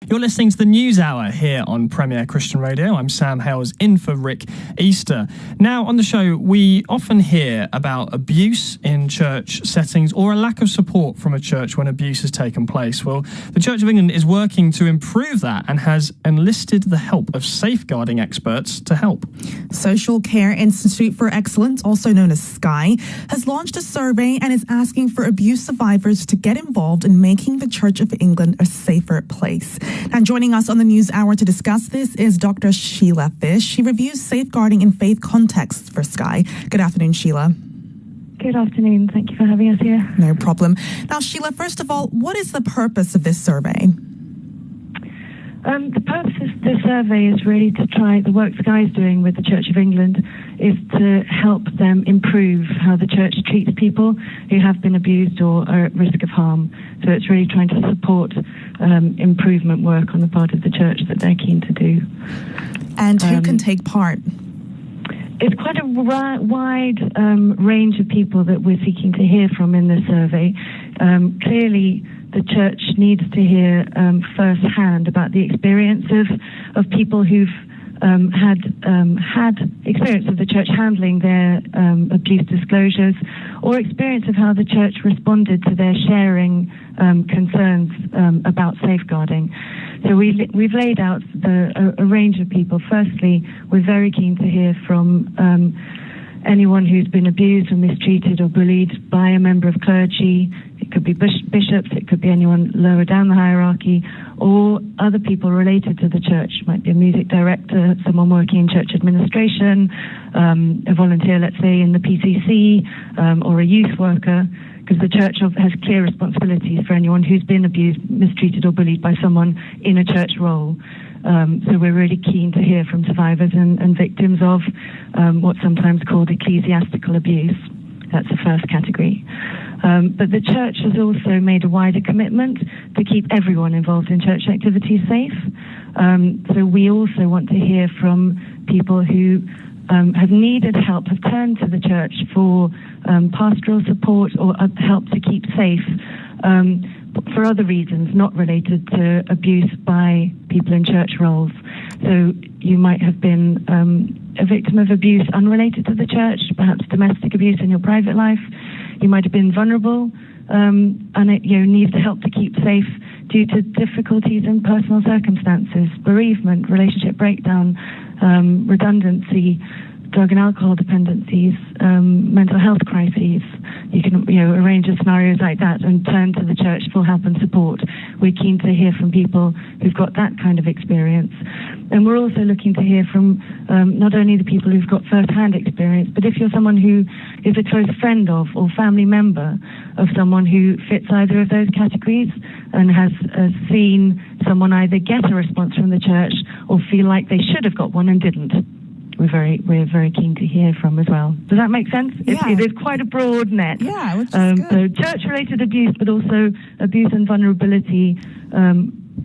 You're listening to the News Hour here on Premier Christian Radio. I'm Sam Hales, in for Rick Easter. Now, on the show, we often hear about abuse in church settings or a lack of support from a church when abuse has taken place. Well, the Church of England is working to improve that and has enlisted the help of safeguarding experts to help. Social Care Institute for Excellence, also known as SCI, has launched a survey and is asking for abuse survivors to get involved in making the Church of England a safer place. Now, joining us on the News Hour to discuss this is Dr. Sheila Fish. She reviews safeguarding in faith contexts for SCI. Good afternoon, Sheila. Good afternoon. Thank you for having us here. No problem. Now, Sheila, first of all, what is the purpose of this survey? The purpose of the survey is really to try, the work Sky is doing with the Church of England is to help them improve how the church treats people who have been abused or are at risk of harm. So it's really trying to support improvement work on the part of the church that they're keen to do. And who can take part? It's quite a wide range of people that we're seeking to hear from in this survey. Clearly, the church needs to hear firsthand about the experience of people who've had experience of the church handling their abuse disclosures, or experience of how the church responded to their sharing concerns about safeguarding. So we've laid out a range of people. Firstly, we're very keen to hear from anyone who's been abused or mistreated or bullied by a member of clergy. It could be bishops, it could be anyone lower down the hierarchy, or other people related to the church. It might be a music director, someone working in church administration, a volunteer, let's say, in the PCC, or a youth worker, because the church has clear responsibilities for anyone who's been abused, mistreated, or bullied by someone in a church role. So we're really keen to hear from survivors and victims of what's sometimes called ecclesiastical abuse. That's the first category. But the church has also made a wider commitment to keep everyone involved in church activities safe. So we also want to hear from people who have needed help, have turned to the church for pastoral support or help to keep safe for other reasons, not related to abuse by people in church roles. So you might have been a victim of abuse unrelated to the church, perhaps domestic abuse in your private life. You might have been vulnerable and need help to keep safe due to difficulties in personal circumstances, bereavement, relationship breakdown, redundancy, drug and alcohol dependencies, mental health crises. You can arrange scenarios like that and turn to the church for help and support. We're keen to hear from people who've got that kind of experience. And we're also looking to hear from not only the people who've got first-hand experience, but if you're someone who is a close friend of or family member of someone who fits either of those categories and has seen someone either get a response from the church or feel like they should have got one and didn't. We're very keen to hear from as well. Does that make sense? Yeah. It is quite a broad net. Yeah, which is good. So church-related abuse, but also abuse and vulnerability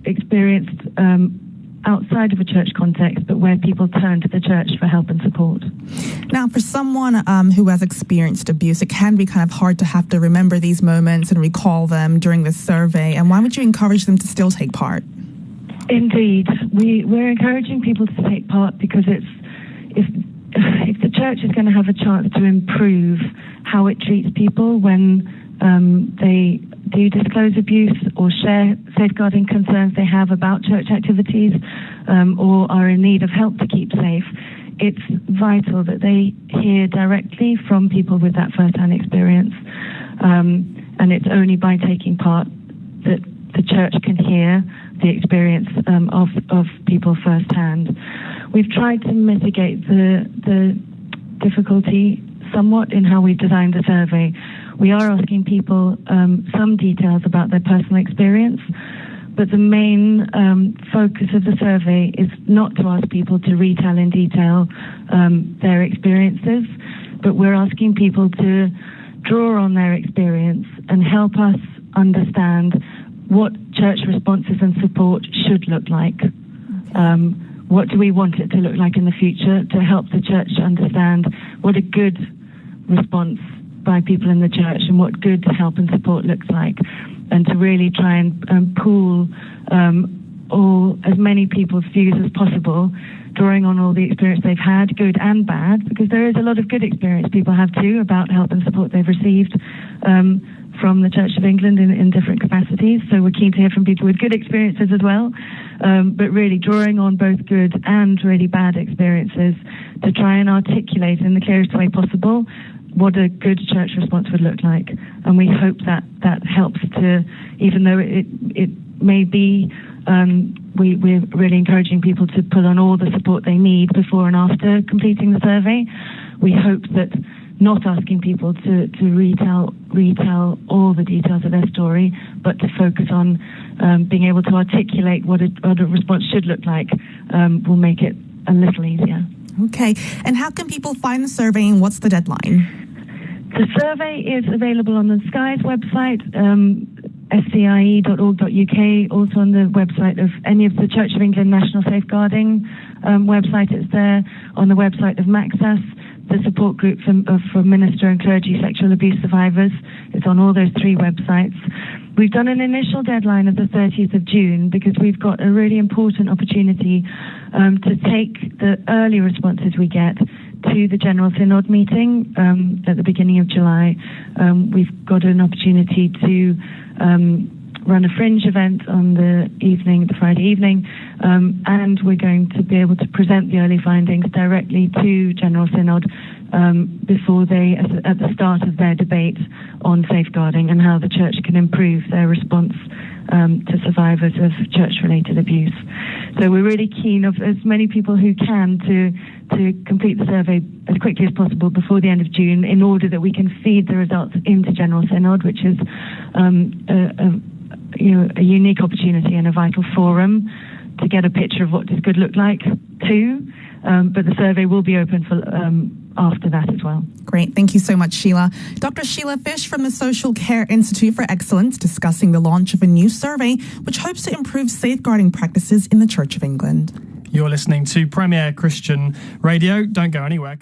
experienced outside of a church context, but where people turn to the church for help and support. Now, for someone who has experienced abuse, it can be kind of hard to have to remember these moments and recall them during this survey. And why would you encourage them to still take part? Indeed. We're encouraging people to take part because if the church is going to have a chance to improve how it treats people when they do disclose abuse or share safeguarding concerns they have about church activities or are in need of help to keep safe, it's vital that they hear directly from people with that first-hand experience. And it's only by taking part that the church can hear the experience of people firsthand. We've tried to mitigate the difficulty somewhat in how we've designed the survey. We are asking people some details about their personal experience, but the main focus of the survey is not to ask people to retell in detail their experiences, but we're asking people to draw on their experience and help us understand what church responses and support should look like. What do we want it to look like in the future to help the church understand what a good response by people in the church and what good help and support looks like, and to really try and pool as many people's views as possible, drawing on all the experience they've had, good and bad, because there is a lot of good experience people have too about help and support they've received from the Church of England in different capacities. So we're keen to hear from people with good experiences as well, but really drawing on both good and really bad experiences to try and articulate in the clearest way possible what a good church response would look like. And we hope that helps to, even though it may be, we're really encouraging people to put on all the support they need before and after completing the survey. We hope that not asking people to retell all the details of their story, but to focus on being able to articulate what a response should look like will make it a little easier. Okay. And how can people find the survey and what's the deadline? The survey is available on the Sky's website, scie.org.uk, also on the website of any of the Church of England National Safeguarding website. It's there on the website of Maxas, the support group for minister and clergy sexual abuse survivors. It's on all those three websites. We've done an initial deadline of the 30th of June because we've got a really important opportunity to take the early responses we get to the General Synod meeting at the beginning of July. We've got an opportunity to run a fringe event on the Friday evening, and we're going to be able to present the early findings directly to General Synod before they, at the start of their debate on safeguarding and how the Church can improve their response to survivors of church-related abuse. So we're really keen of as many people who can to complete the survey as quickly as possible before the end of June, in order that we can feed the results into General Synod, which is a unique opportunity and a vital forum to get a picture of what does good look like too. But the survey will be open for after that as well. Great. Thank you so much, Sheila. Dr. Sheila Fish from the Social Care Institute for Excellence discussing the launch of a new survey which hopes to improve safeguarding practices in the Church of England. You're listening to Premier Christian Radio. Don't go anywhere.